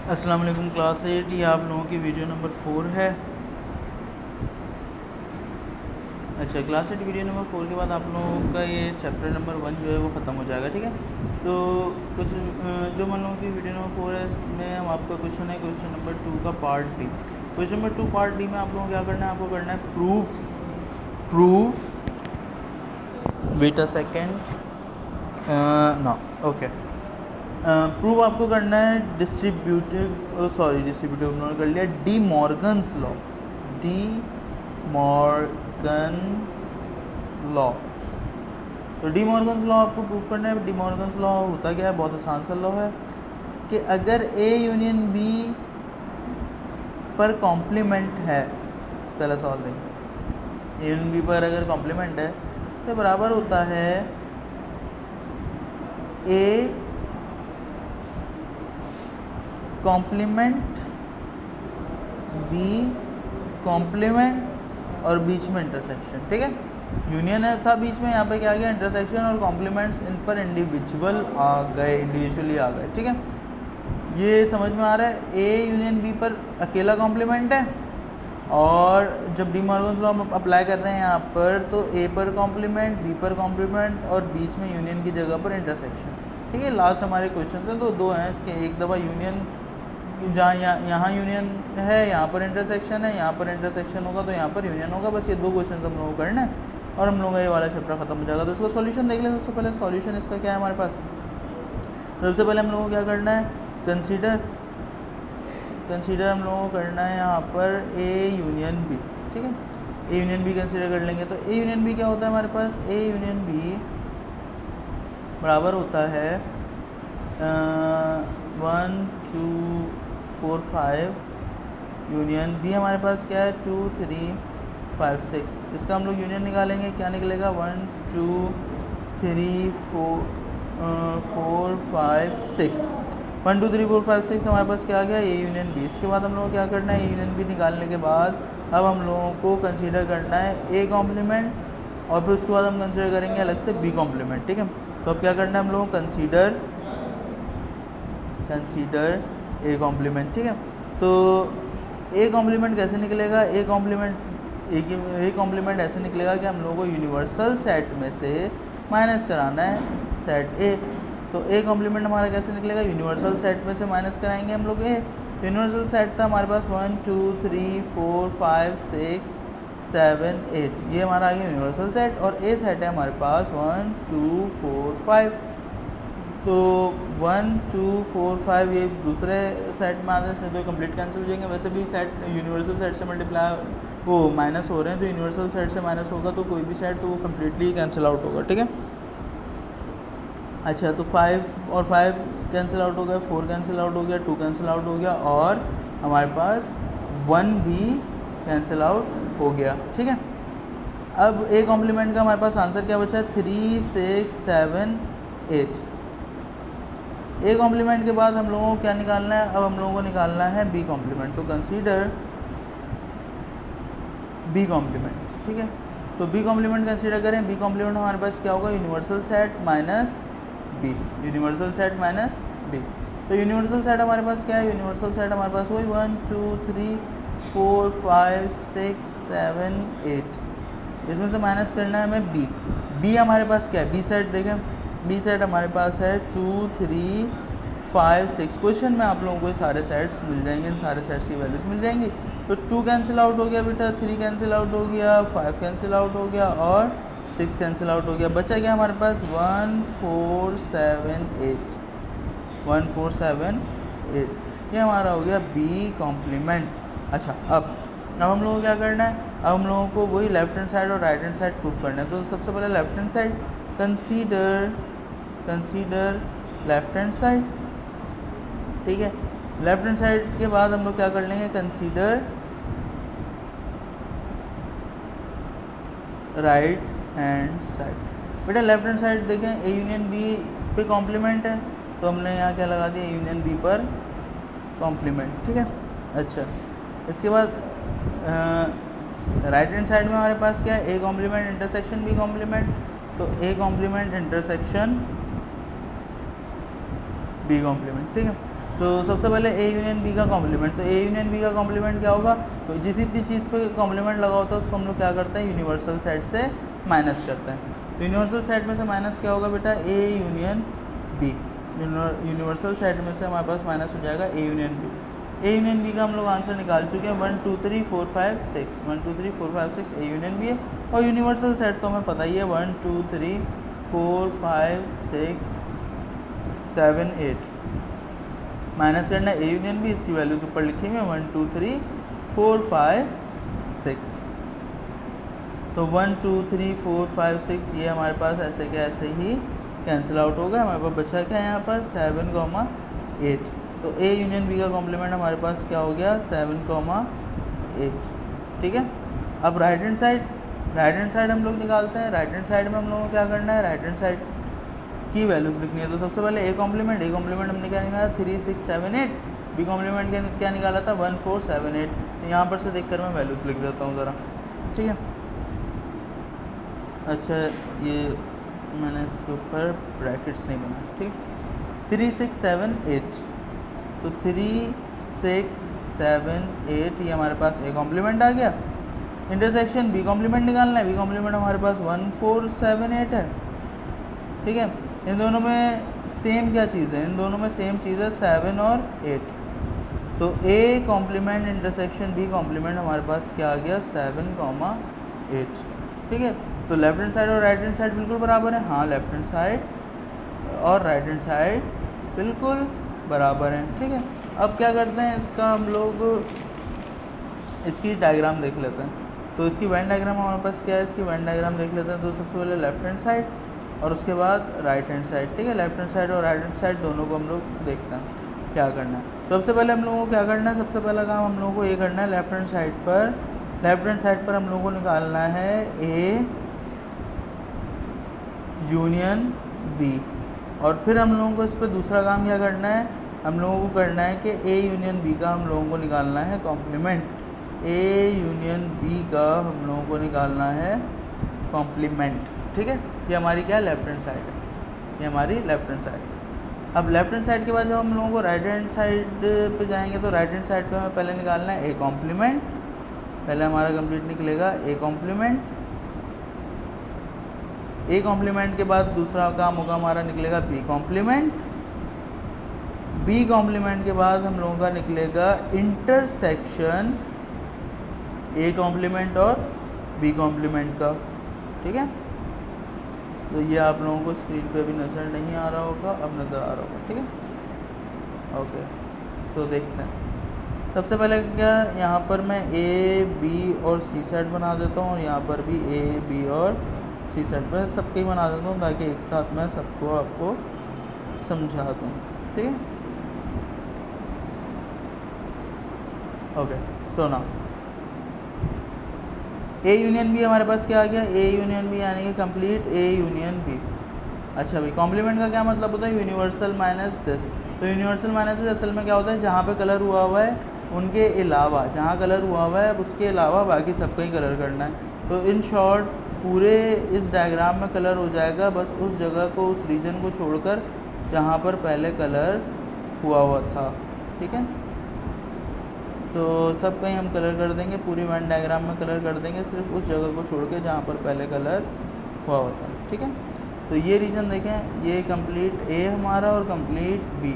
अस्सलाम वालेकुम क्लास 8, ये आप लोगों की वीडियो नंबर 4 है। अच्छा, क्लास 8 वीडियो नंबर 4 के बाद आप लोगों का ये चैप्टर नंबर 1 जो है वो ख़त्म हो जाएगा। ठीक है, तो कुछ जो हम लोगों की वीडियो नंबर 4 है इसमें हम आपका क्वेश्चन है क्वेश्चन नंबर 2 का part D. Question number 2 part D में आप लोगों को क्या करना है, आपको करना है प्रूफ वेट अ सेकेंड ना ओके प्रूव आपको करना है डिस्ट्रीब्यूटिव उन्होंने कर लिया डी मॉर्गन्स लॉ। तो डी मॉर्गन्स लॉ आपको प्रूव करना है। डी मॉर्गन्स लॉ होता क्या है, बहुत आसान सा लॉ है कि अगर ए यूनियन बी पर कॉम्प्लीमेंट है, पहला सवाल देखिए, ए यूनियन बी पर अगर कॉम्प्लीमेंट है तो बराबर होता है ए कॉम्प्लीमेंट बी कॉम्प्लीमेंट और बीच में इंटरसेक्शन। ठीक है, यूनियन है था बीच में, यहाँ पे क्या आ गया इंटरसेक्शन, और कॉम्प्लीमेंट्स इन पर इंडिविजुअली आ गए। ठीक है, ये समझ में आ रहा है। ए यूनियन बी पर अकेला कॉम्प्लीमेंट है, और जब डी मॉर्गन्स लॉ हम अप्लाई कर रहे हैं यहाँ पर, तो ए पर कॉम्प्लीमेंट, बी पर कॉम्प्लीमेंट और बीच में यूनियन की जगह पर इंटरसेक्शन। ठीक है, लास्ट हमारे क्वेश्चन हैं तो दो हैं इसके, एक दफ़ा यूनियन जहाँ यहाँ यूनियन है, यहाँ पर इंटरसेक्शन है, यहाँ पर इंटरसेक्शन होगा तो यहाँ पर यूनियन होगा। बस ये दो क्वेश्चन हम लोगों को करना है और हम लोगों का ये वाला चैप्टर खत्म हो जाएगा। तो इसका सॉल्यूशन देख लें। सबसे पहले सॉल्यूशन इसका क्या है हमारे पास। सबसे पहले हम लोगों को क्या करना है, कंसीडर हम लोगों को करना है यहाँ पर ए यूनियन बी। ठीक है, ए यूनियन बी कंसीडर कर लेंगे। तो ए यूनियन बी क्या होता है हमारे पास, ए यूनियन बी बराबर होता है 1 2 4 5 यूनियन बी हमारे पास क्या है 2 3 5 6। इसका हम लोग यूनियन निकालेंगे, क्या निकलेगा 1 2 3 4 5 6। 1 2 3 4 5 6 हमारे पास क्या आ गया, ए यूनियन बी। इसके बाद हम लोग क्या करना है, ए यूनियन बी निकालने के बाद अब हम लोगों को कंसीडर करना है ए कॉम्प्लीमेंट, और फिर उसके बाद हम कंसीडर करेंगे अलग से बी कॉम्प्लीमेंट। ठीक है, तो अब क्या करना है हम लोगों को, कंसीडर ए कॉम्प्लीमेंट। ठीक है, तो ए कॉम्प्लीमेंट कैसे निकलेगा, ए कॉम्प्लीमेंट ऐसे निकलेगा कि हम लोगों को यूनिवर्सल सेट में से माइनस कराना है सेट ए। तो ए कॉम्प्लीमेंट हमारा कैसे निकलेगा, यूनिवर्सल सेट में से माइनस कराएंगे हम लोग ए। यूनिवर्सल सेट था हमारे पास 1 2 3 4 5 6 7 8, ये हमारा आ गया यूनिवर्सल सेट। और ए सेट है हमारे पास 1 2 4 5। तो 1 2 4 5 ये दूसरे सेट में आने से तो कंप्लीट कैंसिल हो जाएंगे। वैसे भी सेट यूनिवर्सल सेट से मल्टीप्लाई वो माइनस हो रहे हैं, तो यूनिवर्सल सेट से माइनस होगा तो कोई भी सेट तो वो कम्प्लीटली कैंसिल आउट होगा। ठीक है, अच्छा, तो 5 और 5 कैंसिल आउट हो गया, 4 कैंसिल आउट हो गया, 2 कैंसिल आउट हो गया, और हमारे पास 1 भी कैंसिल आउट हो गया। ठीक है, अब ए कॉम्प्लीमेंट का हमारे पास आंसर क्या बचा है, 3 6 7 8। ए कॉम्प्लीमेंट के बाद हम लोगों को क्या निकालना है, अब हम लोगों को निकालना है बी कॉम्प्लीमेंट। तो कंसीडर बी कॉम्प्लीमेंट। ठीक है, तो बी कॉम्प्लीमेंट कंसीडर करें। बी कॉम्प्लीमेंट हमारे पास क्या होगा, universal set minus B, universal set minus B. तो यूनिवर्सल सेट हमारे पास क्या है, यूनिवर्सल सेट हमारे पास वही 1 2 3 4 5 6 7 8। इसमें से माइनस करना है हमें बी। बी हमारे पास क्या है, बी सेट देखें, बी सेट हमारे पास है 2 3 5 6। क्वेश्चन में आप लोगों को सारे सेट्स मिल जाएंगे, इन सारे सेट्स की वैल्यूज मिल जाएंगी। तो 2 कैंसिल आउट हो गया बेटा, 3 कैंसिल आउट हो गया, 5 कैंसिल आउट हो गया, और 6 कैंसिल आउट हो गया। बचा क्या हमारे पास 1 4 7 8, 1 4 7 8, ये हमारा हो गया बी कॉम्प्लीमेंट। अच्छा, अब हम लोगों को क्या करना है, अब हम लोगों को वही लेफ्ट हैंड साइड और राइट हैंड साइड प्रूफ करना है। तो सबसे पहले left hand side, consider left hand side. ठीक है, लेफ्ट हैंड साइड के बाद हम लोग क्या कर लेंगे, कंसीडर राइट हैंड साइड। बेटा लेफ्ट हैंड साइड देखें, ए यूनियन बी पे कॉम्प्लीमेंट है, तो हमने यहाँ क्या लगा दिया, यूनियन बी पर कॉम्प्लीमेंट। ठीक है, अच्छा, इसके बाद राइट हैंड साइड में हमारे पास क्या है, A complement intersection B complement. तो A complement intersection B complement. ठीक है, तो सबसे पहले ए यूनियन बी का कॉम्प्लीमेंट, तो ए यूनियन बी का कॉम्प्लीमेंट क्या होगा, तो जिस भी चीज़ पे कॉम्प्लीमेंट लगा होता है उसको हम लोग क्या करते हैं, यूनिवर्सल सेट से माइनस करते हैं। तो यूनिवर्सल सेट में से माइनस क्या होगा बेटा, A union B. Universal set में से हमारे पास माइनस हो जाएगा A union B. A union B का हम लोग आंसर निकाल चुके हैं, 1 2 3 4 5 6, 1 2 3 4 5 6 ए यूनियन बी है। और यूनिवर्सल सेट तो हमें पता ही है, 1 2 3 4 5 6 7 8, माइनस करना है ए यूनियन बी, इसकी वैल्यूज ऊपर लिखी हुई है 1 2 3 4 5 6। तो 1 2 3 4 5 6 ये हमारे पास ऐसे के ऐसे ही कैंसिल आउट हो गया। हमारे पास बचा क्या है यहाँ पर 7, 8। तो ए यूनियन बी का कॉम्प्लीमेंट हमारे पास क्या हो गया, 7, 8। ठीक है। अब राइट हैंड साइड हम लोग निकालते हैं। राइट हैंड साइड में हम लोगों को क्या करना है, राइट हैंड साइड की वैल्यूज़ लिखनी है। तो सबसे पहले ए कॉम्प्लीमेंट हमने क्या निकाला, 3 6 7 8। बी कॉम्प्लीमेंट क्या निकाला था, 1 4 7 8। तो यहाँ पर से देखकर मैं वैल्यूज़ लिख देता हूँ ज़रा, ठीक है। अच्छा, ये मैंने इसके ऊपर ब्रैकेट्स नहीं बनाए, ठीक है। 3 6 7 8, तो 3 6 7 8 ये हमारे पास ए कॉम्प्लीमेंट आ गया। इंटरसेक्शन बी कॉम्प्लीमेंट निकालना है। बी कॉम्प्लीमेंट हमारे पास 1 4 7 8 है, ठीक है। इन दोनों में सेम क्या चीज़ है, इन दोनों में सेम चीज़ है 7 और 8। तो A complement intersection B complement हमारे पास क्या आ गया, 7, 8, ठीक है। तो लेफ्ट हैंड साइड और राइट हैंड साइड बिल्कुल बराबर है, हाँ लेफ्ट हैंड साइड और राइट हैंड साइड बिल्कुल बराबर हैं, ठीक है। अब क्या करते हैं, इसका हम लोग इसकी डायग्राम देख लेते हैं। तो इसकी वेन डायग्राम हमारे पास क्या है, इसकी वेन डायग्राम देख लेते हैं। तो सबसे पहले लेफ्ट हैंड साइड और उसके बाद राइट हैंड साइड, ठीक है। लेफ्ट हैंड साइड और राइट हैंड साइड दोनों को हम लोग देखते हैं क्या करना है। सबसे पहले हम लोगों को क्या करना है, सबसे पहला काम हम लोगों को ये करना है, लेफ्ट हैंड साइड पर हम लोगों को निकालना है ए यूनियन बी। और फिर हम लोगों को इस पर दूसरा काम क्या करना है, हम लोगों को करना है कि ए यूनियन बी का हम लोगों को निकालना है कॉम्प्लीमेंट। ए यूनियन बी का हम लोगों को निकालना है कॉम्प्लीमेंट, ठीक है। ये हमारी क्या है, लेफ्ट हैंड साइड है, ये हमारी लेफ्ट हैंड साइड। अब लेफ्ट हैंड साइड के बाद जब हम लोगों को राइट हैंड साइड पे जाएंगे, तो राइट हैंड साइड पे हमें पहले निकालना है ए कॉम्प्लीमेंट। पहले हमारा कंप्लीट निकलेगा ए कॉम्प्लीमेंट। ए कॉम्प्लीमेंट के बाद दूसरा काम होगा हमारा, निकलेगा बी कॉम्प्लीमेंट। बी कॉम्प्लीमेंट के बाद हम लोगों का निकलेगा इंटरसेक्शन ए कॉम्प्लीमेंट और बी कॉम्प्लीमेंट का, ठीक है। तो ये आप लोगों को स्क्रीन पे भी नज़र नहीं आ रहा होगा, अब नज़र आ रहा होगा, ठीक है। ओके, सो देखते हैं। सबसे पहले क्या, यहाँ पर मैं ए बी और सी सेट बना देता हूँ और यहाँ पर भी ए बी और सी सेट पर सबके ही बना देता हूँ, ताकि एक साथ मैं सबको आपको समझा दूँ, ठीक है। ओके, सो ना ए यूनियन बी हमारे पास क्या आ गया, ए यूनियन बी यानी कि कंप्लीट ए यूनियन बी। अच्छा भाई, कॉम्प्लीमेंट का क्या मतलब होता है, यूनिवर्सल माइनस दिस। तो यूनिवर्सल माइनस दिस असल में क्या होता है, जहाँ पे कलर हुआ हुआ है उनके अलावा, जहाँ कलर हुआ हुआ है उसके अलावा बाकी सबका ही कलर करना है। तो इन शॉर्ट पूरे इस डायग्राम में कलर हो जाएगा, बस उस जगह को, उस रीजन को छोड़कर जहाँ पर पहले कलर हुआ था, ठीक है। तो सब कहीं हम कलर कर देंगे, पूरी वेन डायग्राम में कलर कर देंगे, सिर्फ उस जगह को छोड़ के जहाँ पर पहले कलर हुआ होता है, ठीक है। तो ये रीजन देखें, ये कंप्लीट ए हमारा और कंप्लीट बी,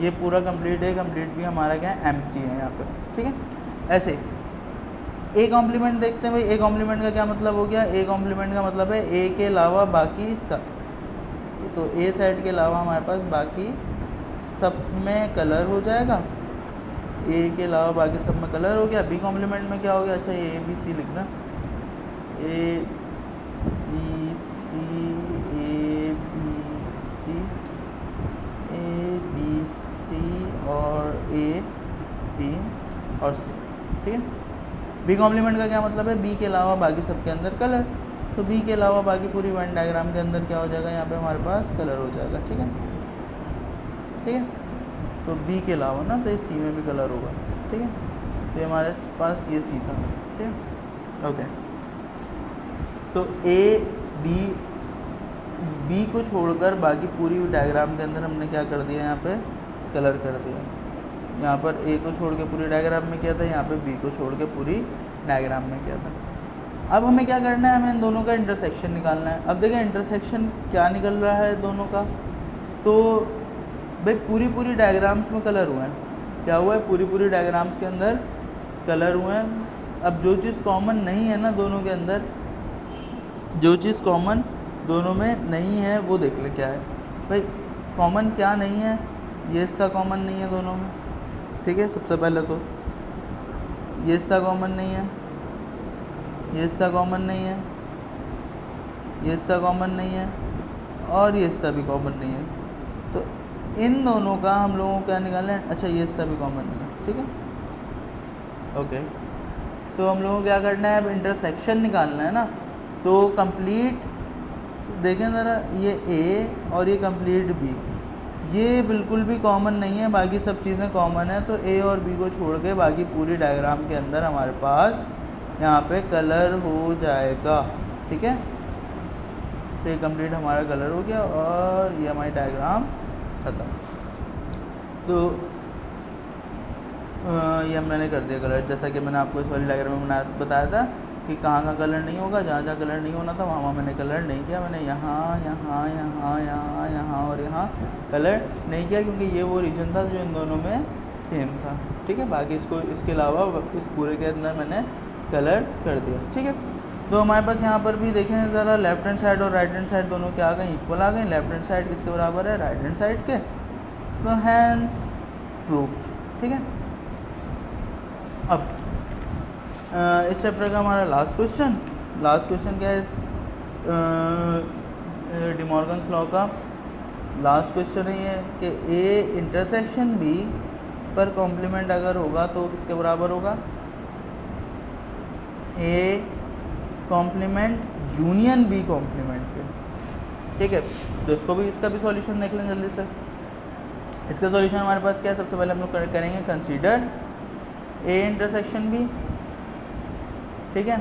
ये पूरा कंप्लीट ए कंप्लीट बी हमारा क्या है, एम्प्टी है यहाँ पर, ठीक है। ऐसे ए कॉम्प्लीमेंट देखते हैं भाई। ए कॉम्प्लीमेंट का क्या मतलब हो गया, ए कॉम्प्लीमेंट का मतलब है ए के अलावा बाकी सब। तो ए सेट के अलावा हमारे पास बाकी सब में कलर हो जाएगा, ए के अलावा बाकी सब में कलर हो गया। बी कॉम्प्लीमेंट में क्या हो गया, अच्छा ये ए बी सी लिखना, A B C A B C A B C और ए बी और सी, ठीक है। बी कॉम्प्लीमेंट का क्या मतलब है, बी के अलावा बाकी सबके अंदर कलर। तो बी के अलावा बाकी पूरी वेन डायग्राम के अंदर क्या हो जाएगा, यहाँ पे हमारे पास कलर हो जाएगा, ठीक है, ठीक है। तो बी के अलावा ना, तो ये सी में भी कलर होगा, ठीक है। तो ये हमारे पास ये सी था, ठीक है, ओके। तो ए बी को छोड़कर बाकी पूरी डायग्राम के अंदर हमने क्या कर दिया, यहाँ पे कलर कर दिया। यहाँ पर ए को छोड़ के पूरी डायग्राम में किया था, यहाँ पे बी को छोड़ के पूरी डायग्राम में किया था। अब हमें क्या करना है, हमें इन दोनों का इंटरसेक्शन निकालना है। अब देखें इंटरसेक्शन क्या निकल रहा है दोनों का, तो भाई पूरी डायग्राम्स में कलर हुए हैं। क्या हुआ है, पूरी डायग्राम्स के अंदर कलर हुए हैं। अब जो चीज़ कॉमन नहीं है ना दोनों के अंदर, जो चीज़ कॉमन दोनों में नहीं है वो देख ले क्या है। भाई कॉमन क्या नहीं है, ये हिस्सा कॉमन नहीं है दोनों में, ठीक है। सबसे पहले तो ये हिस्सा कॉमन नहीं है, ये हिस्सा कॉमन नहीं है, ये हिस्सा कॉमन नहीं है, और ये हिस्सा भी कॉमन नहीं है। तो इन दोनों का हम लोगों को क्या निकालना है, अच्छा ये हिस्सा भी कॉमन नहीं है, ठीक है, ओके। सो हम लोगों को क्या करना है, अब इंटरसेक्शन निकालना है ना। तो कंप्लीट देखें ज़रा, ये ए और ये कंप्लीट बी, ये बिल्कुल भी कॉमन नहीं है, बाकी सब चीज़ें कॉमन है। तो ए और बी को छोड़ के बाकी पूरी डायग्राम के अंदर हमारे पास यहाँ पे कलर हो जाएगा, ठीक है। तो ये कंप्लीट हमारा कलर हो गया और ये हमारी डायग्राम ख़त्म। तो ये मैंने कर दिया कलर, जैसा कि मैंने आपको इस वाली डायग्राम में बताया था कि कहाँ कलर नहीं होगा, जहाँ कलर नहीं होना था वहाँ मैंने कलर नहीं किया। मैंने यहाँ और यहाँ कलर नहीं किया, क्योंकि ये वो रीजन था जो इन दोनों में सेम था, ठीक है। बाकी इसके अलावा इस पूरे के अंदर मैंने कलर कर दिया, ठीक है। तो हमारे पास यहाँ पर भी देखें ज़रा, लेफ्ट हैंड साइड और राइट हैंड साइड दोनों क्या आ गए, इक्वल आ गए। लेफ्ट हैंड साइड किसके बराबर है, राइट हैंड साइड के। तो हैंस प्रूव्ड, ठीक है। अब इस चैप्टर का हमारा लास्ट क्वेश्चन क्या है, डी मॉर्गन्स लॉ का लास्ट क्वेश्चन है ये कि ए इंटरसेक्शन बी पर कॉम्प्लीमेंट अगर होगा तो किसके बराबर होगा, A complement union B complement के, ठीक है। तो इसका भी सॉल्यूशन देख लें जल्दी से। इसका सॉल्यूशन हमारे पास क्या है, सबसे पहले हम लोग करेंगे कंसीडर ए इंटरसेक्शन बी, ठीक है।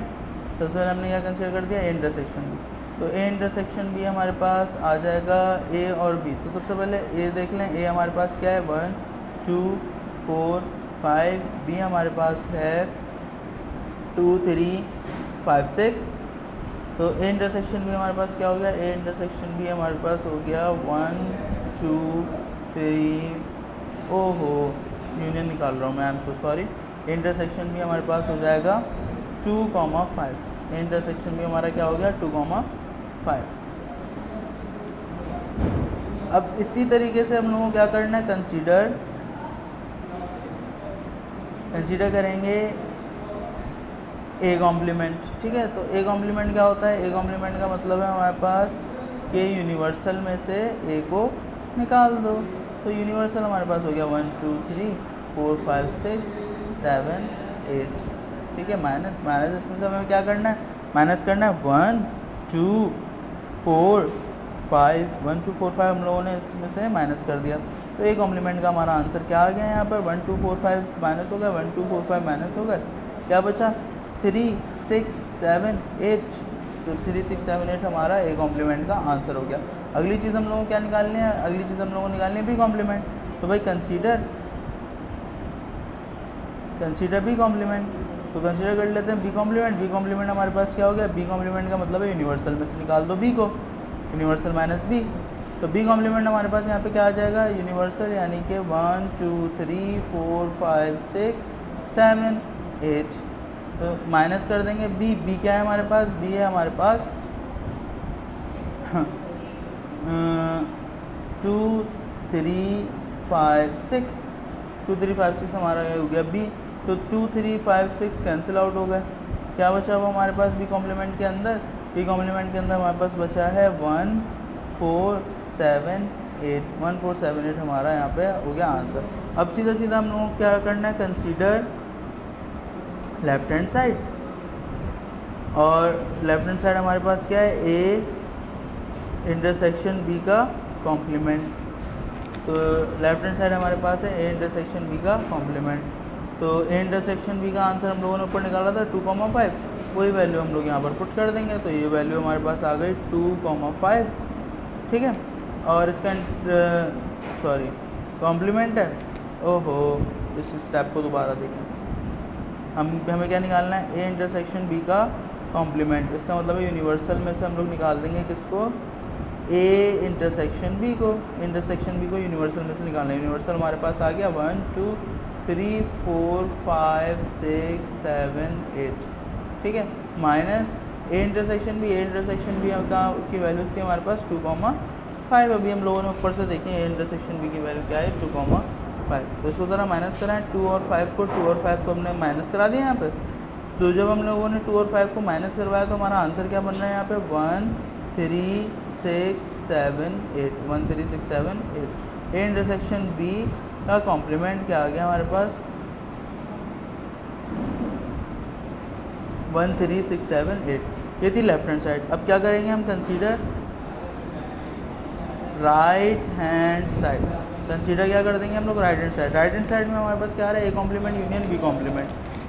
सबसे पहले हमने क्या कंसीडर कर दिया, ए इंटरसेक्शन बी। तो ए इंटरसेक्शन बी हमारे पास आ जाएगा ए और बी। तो सबसे पहले ए देख लें, ए हमारे पास क्या है 1 2 4 5, बी हमारे पास है 2 3 5 6। तो ए इंटरसेक्शन भी हमारे पास क्या हो गया, ए इंटरसेक्शन भी हमारे पास हो गया 1 2 3, ओहो यूनियन निकाल रहा हूँ मैं, I am so sorry. Intersection भी हमारे पास हो जाएगा 2,5। इंटरसेक्शन भी हमारा क्या हो गया 2,5। अब इसी तरीके से हम लोगों को क्या करना है, कंसीडर करेंगे ए कॉम्प्लीमेंट, ठीक है। तो ए कॉम्प्लीमेंट क्या होता है, ए कॉम्प्लीमेंट का मतलब है हमारे पास कि यूनिवर्सल में से ए को निकाल दो। तो यूनिवर्सल हमारे पास हो गया 1 2 3 4 5 6 7 8, ठीक है। माइनस इसमें से हमें क्या करना है, माइनस करना है 1 2 4 5, 1 2 4 5 हम लोगों ने इसमें से माइनस कर दिया। तो ए कॉम्प्लीमेंट का हमारा आंसर क्या आ गया, यहाँ पर 1 2 4 5 माइनस हो गया, 1 2 4 5 माइनस हो गया, क्या बचा 3 6 7 8। तो 3 6 7 8 हमारा ए कॉम्प्लीमेंट का आंसर हो गया। अगली चीज़ हम लोगों को क्या निकालनी है, अगली चीज़ हम लोगों को निकालनी है बी कॉम्प्लीमेंट। तो भाई कंसीडर बी कॉम्प्लीमेंट, तो कंसीडर कर लेते हैं बी कॉम्प्लीमेंट। बी कॉम्प्लीमेंट हमारे पास क्या हो गया, बी कॉम्प्लीमेंट का मतलब है यूनिवर्सल में से निकाल दो बी को, यूनिवर्सल माइनस बी। तो बी कॉम्प्लीमेंट हमारे पास यहाँ पे क्या आ जाएगा, यूनिवर्सल, यानी कि 1 2 3 4 5 6 7 8। तो माइनस कर देंगे बी क्या है हमारे पास, बी है हमारे पास 2 3 5 6, 2 3 5 6 हमारा हो गया बी। तो 2 3 5 6 कैंसिल आउट हो गए, क्या बचा हुआ हमारे पास बी कॉम्प्लीमेंट के अंदर, बी कॉम्प्लीमेंट के अंदर हमारे पास बचा है 1 4 7 8, 1 4 7 8 हमारा यहाँ पे हो गया आंसर। अब सीधा हम लोगों को क्या करना है, कंसीडर लेफ्ट हैंड साइड, और लेफ्ट हैंड साइड हमारे पास क्या है, ए इंटरसेक्शन बी का कॉम्प्लीमेंट। तो लेफ्ट हैंड साइड हमारे पास है ए इंटरसेक्शन बी का कॉम्प्लीमेंट। तो ए इंटरसेक्शन बी का आंसर हम लोगों ने ऊपर निकाला था 2,5, वही वैल्यू हम लोग यहाँ पर पुट कर देंगे। तो ये वैल्यू हमारे पास आ गई 2,5, ठीक है। और इसका कॉम्प्लीमेंट है। ओहो, इस स्टेप को दोबारा देखें, हमें क्या निकालना है, ए इंटरसेक्शन बी का कॉम्प्लीमेंट। इसका मतलब है यूनिवर्सल में से हम लोग निकाल देंगे किसको, ए इंटरसेक्शन बी को। इंटरसेक्शन बी को यूनिवर्सल में से निकालना है। यूनिवर्सल हमारे पास आ गया 1 2 3 4 5 6 7 8, ठीक है, minus A intersection B. A intersection B की वैल्यूज थी हमारे पास 2,5। अभी हम लोगों ने ऊपर से देखें ए इंटरसेक्शन बी की वैल्यू क्या है, 2,5। तो इसको ज़रा माइनस कराएं, 2 और 5 को हमने माइनस करा दिया यहाँ पे। तो जब हम लोगों ने 2 और 5 को माइनस करवाया तो हमारा आंसर क्या बन रहा है यहाँ पे, 1 3 6 7 8, 1 3 6 7 8। ए इंटरसेक्शन बी का कॉम्प्लीमेंट क्या आ गया हमारे पास, 1 3 6 7 8। ये थी लेफ्ट हैंड साइड। अब क्या करेंगे हम, consider right hand side. Consider क्या कर देंगे हम लोग, right hand side. Right hand side में हमारे पास क्या आ रहा है, A complement union B complement.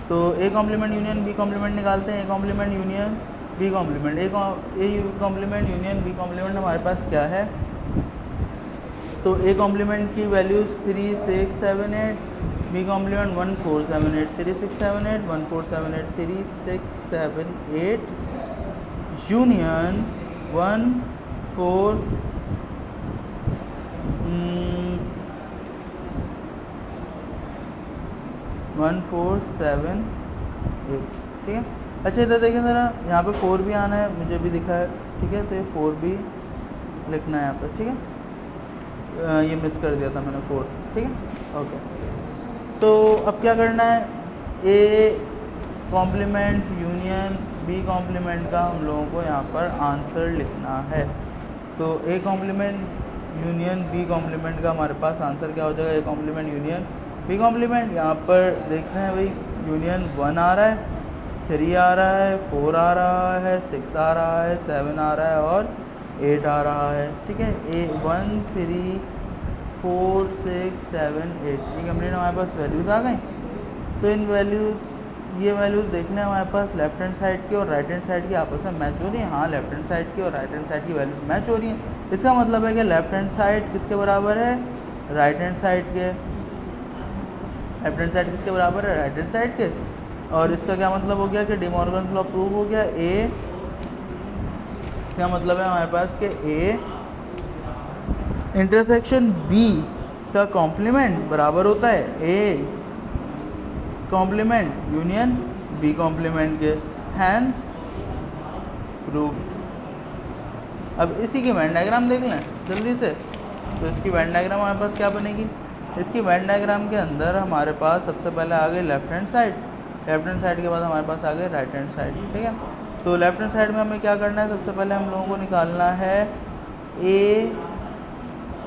तो A complement union B complement निकालते हैं। A complement union B complement, A complement union B complement हमारे पास क्या है, तो ए कॉम्प्लीमेंट की वैल्यूज़ 3 6 7 8, बी कॉम्प्लीमेंट 1 4 7 8, 3 6 7 8, 1 4 7 8, 3 6 7 8 यूनियन 1 4 1 4 7 8, ठीक है। अच्छा इधर देखें ज़रा, यहाँ पे 4 भी आना है, मुझे भी दिखा है, ठीक है, तो ये 4 भी लिखना है यहाँ पे, ठीक है। ये मिस कर दिया था मैंने 4, ठीक है, ओके। सो अब क्या करना है, A complement union B complement का हम लोगों को यहाँ पर आंसर लिखना है। तो A complement union B complement का हमारे पास आंसर क्या हो जाएगा, A complement union B complement. यहाँ पर देखते हैं भाई, यूनियन 1 आ रहा है, 3 आ रहा है, 4 आ रहा है, 6 आ रहा है, 7 आ रहा है और 8 आ रहा है, ठीक है। ए 1 3 4 6 7 8 ये कंप्लीट हमारे पास वैल्यूज़ आ गई। तो इन वैल्यूज़, ये वैल्यूज़ देखने हमारे पास लेफ्ट हैंड साइड की और राइट हैंड साइड की आपस में मैच हो रही है। हाँ, लेफ्ट हैंड साइड की और राइट हैंड साइड की वैल्यूज़ मैच हो रही हैं। इसका मतलब है कि लेफ्ट हैंड साइड किसके बराबर है, राइट हैंड साइड के। लेफ्ट हैंड साइड किसके बराबर है, राइट हैंड साइड के। और इसका क्या मतलब हो गया कि डी मॉर्गन्स लॉ प्रूव हो गया। ए, इसका मतलब है हमारे पास कि ए इंटरसेक्शन बी का कॉम्प्लीमेंट बराबर होता है A complement union B complement के, हैंस प्रूव्ड। अब इसी की वेन डायग्राम देख लें जल्दी से। तो इसकी वेन डायग्राम हमारे पास क्या बनेगी, इसकी वेन डायग्राम के अंदर हमारे पास सबसे पहले आ गई left hand side, left hand side के बाद हमारे पास आ गए राइट हैंड साइड, ठीक है। तो लेफ्ट हैंड साइड में हमें क्या करना है, सबसे पहले हम लोगों को निकालना है ए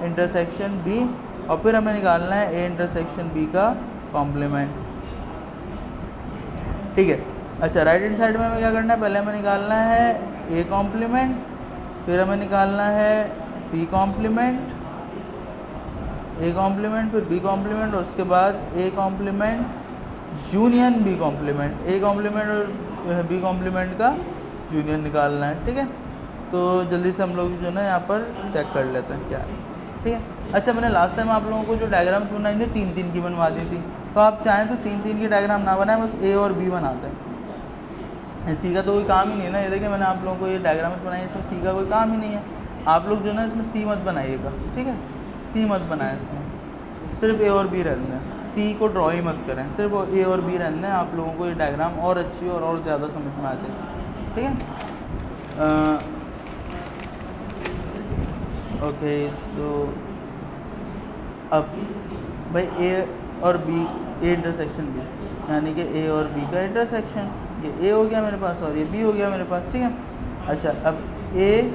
इंटरसेक्शन बी और फिर हमें निकालना है ए इंटरसेक्शन बी का कॉम्प्लीमेंट, ठीक है। अच्छा, राइट हैंड साइड में हमें क्या करना है, पहले हमें निकालना है ए कॉम्प्लीमेंट, फिर हमें निकालना है बी कॉम्प्लीमेंट, ए कॉम्प्लीमेंट, फिर बी कॉम्प्लीमेंट और उसके बाद A complement union B complement. A complement और बी कॉम्प्लीमेंट का यूनियन निकालना है, ठीक है। तो जल्दी से हम लोग जो ना यहाँ पर चेक कर लेते हैं क्या है, ठीक है। अच्छा, मैंने लास्ट टाइम आप लोगों को जो डायग्राम्स बनाई थी 3-3 की बनवा दी थी, तो आप चाहें तो 3-3 की डायग्राम ना बनाएं, बस ए और बी बनाते हैं। सी का तो कोई काम ही नहीं है ना। ये देखिए मैंने आप लोगों को ये डायग्राम्स बनाए, इसमें सी का कोई काम ही नहीं है। आप लोग जो ना इसमें सी मत बनाइएगा, ठीक है, सी मत बनाएं, इसमें सिर्फ ए और बी रहने हैं, सी को ड्रॉ ही मत करें, सिर्फ ए और बी रहने हैं। आप लोगों को ये डायग्राम और अच्छी और ज़्यादा समझ में आ जाए, ठीक है। ओके, सो अब भाई ए और बी, ए इंटरसेक्शन बी, यानी कि ए और बी का इंटरसेक्शन, ये ए हो गया मेरे पास और ये बी हो गया मेरे पास, ठीक है। अच्छा, अब ए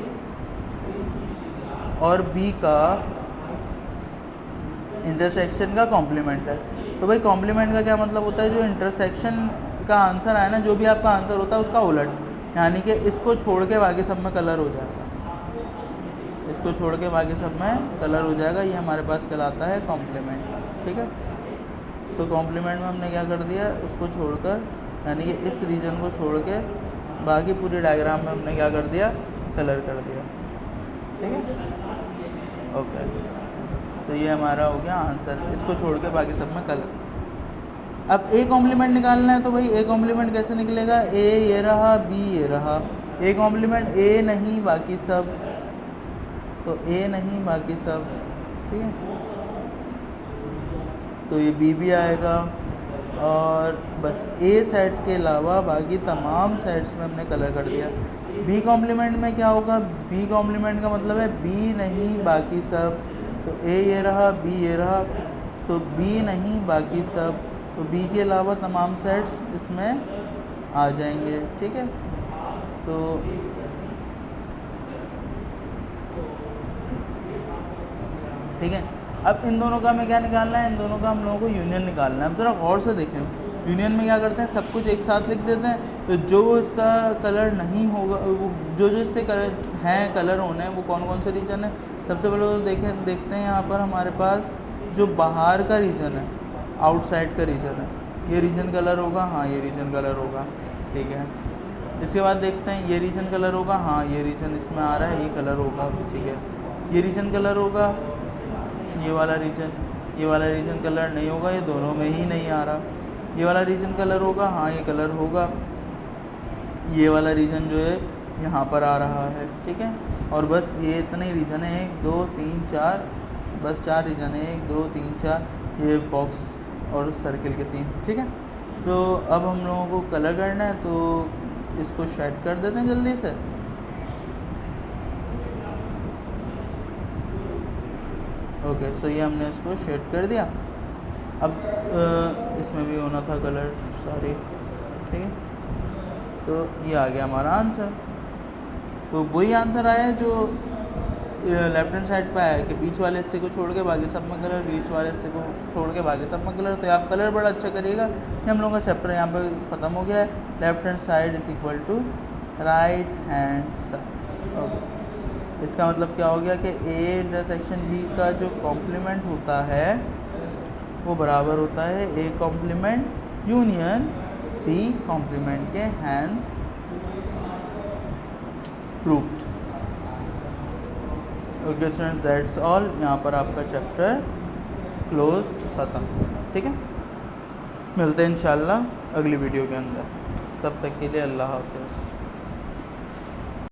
और बी का इंटरसेक्शन का कॉम्प्लीमेंट है। तो भाई कॉम्प्लीमेंट का क्या मतलब होता है, जो इंटरसेक्शन का आंसर आया ना, जो भी आपका आंसर होता है उसका उलट, यानी कि इसको छोड़ के बाकी सब में कलर हो जाएगा, इसको छोड़ के बाकी सब में कलर हो जाएगा। ये हमारे पास कहलाता है कॉम्प्लीमेंट, ठीक है। तो कॉम्प्लीमेंट में हमने क्या कर दिया, इसको छोड़कर, यानी कि इस रीजन को छोड़ के बाकी पूरी डायग्राम में हमने क्या कर दिया, कलर कर दिया, ठीक है। ओके। तो ये हमारा हो गया आंसर, इसको छोड़ के बाकी सब में कलर। अब ए कॉम्प्लीमेंट निकालना है तो भाई ए कॉम्प्लीमेंट कैसे निकलेगा, ए ये रहा, बी ये रहा, ए कॉम्प्लीमेंट ए नहीं बाकी सब, तो ए नहीं बाकी सब, ठीक है, तो ये बी भी आएगा। और बस ए सेट के अलावा बाकी तमाम सेट्स में हमने कलर कर दिया। बी कॉम्प्लीमेंट में क्या होगा, बी कॉम्प्लीमेंट का मतलब है बी नहीं बाकी सब, तो ए ये रहा, बी ये रहा, तो बी नहीं बाकी सब, तो बी के अलावा तमाम सेट्स इसमें आ जाएंगे, ठीक है। तो ठीक है, अब इन दोनों का हमें क्या निकालना है, इन दोनों का हम लोगों को यूनियन निकालना है। अब ज़रा गौर से देखें, यूनियन में क्या करते हैं, सब कुछ एक साथ लिख देते हैं, तो जो इसका कलर नहीं होगा, वो जो इससे कलर हैं, कलर होने हैं, वो कौन कौन से रीजन है। सबसे पहले तो देखते हैं यहाँ पर हमारे पास जो बाहर का रीजन है, आउटसाइड का रीजन है, ये रीजन कलर होगा, हाँ ये रीजन कलर होगा, ठीक है। इसके बाद देखते हैं ये रीजन कलर होगा, हाँ ये रीजन इसमें आ रहा है, ये कलर होगा, ठीक है। ये रीजन कलर होगा, ये वाला रीजन कलर नहीं होगा, ये दोनों में ही नहीं आ रहा। ये वाला रीजन कलर होगा, हाँ ये कलर होगा, ये वाला रीजन जो है यहाँ पर आ रहा है, ठीक है। और बस ये इतने ही रीजन है, 1 2 3 4, बस 4 रीजन है, 1 2 3 4, ये बॉक्स और सर्किल के 3, ठीक है। तो अब हम लोगों को कलर करना है, तो इसको शेड कर देते हैं जल्दी से। ओके, सो ये हमने इसको शेड कर दिया। अब इसमें भी होना था कलर सारे, ठीक है। तो ये आ गया हमारा आंसर। तो वही आंसर आया जो लेफ्ट हैंड साइड पे आया है कि बीच वाले हिस्से को छोड़ के बाकी सब में कलर, बीच वाले हिस्से को छोड़ के बाकी सब में कलर। तो आप कलर बड़ा अच्छा करिएगा। ये हम लोगों का चैप्टर यहाँ पर ख़त्म हो गया है। Left hand side is equal to right hand side. Okay, इसका मतलब क्या हो गया कि ए इंटरसेक्शन बी का जो कॉम्प्लीमेंट होता है वो बराबर होता है A complement union B complement के, hence proved. Okay students, that's all. यहाँ पर आपका चैप्टर क्लोज ख़त्म, ठीक है। मिलते हैं इंशाल्लाह अगली वीडियो के अंदर। तब तक के लिए अल्लाह हाफ़िज़।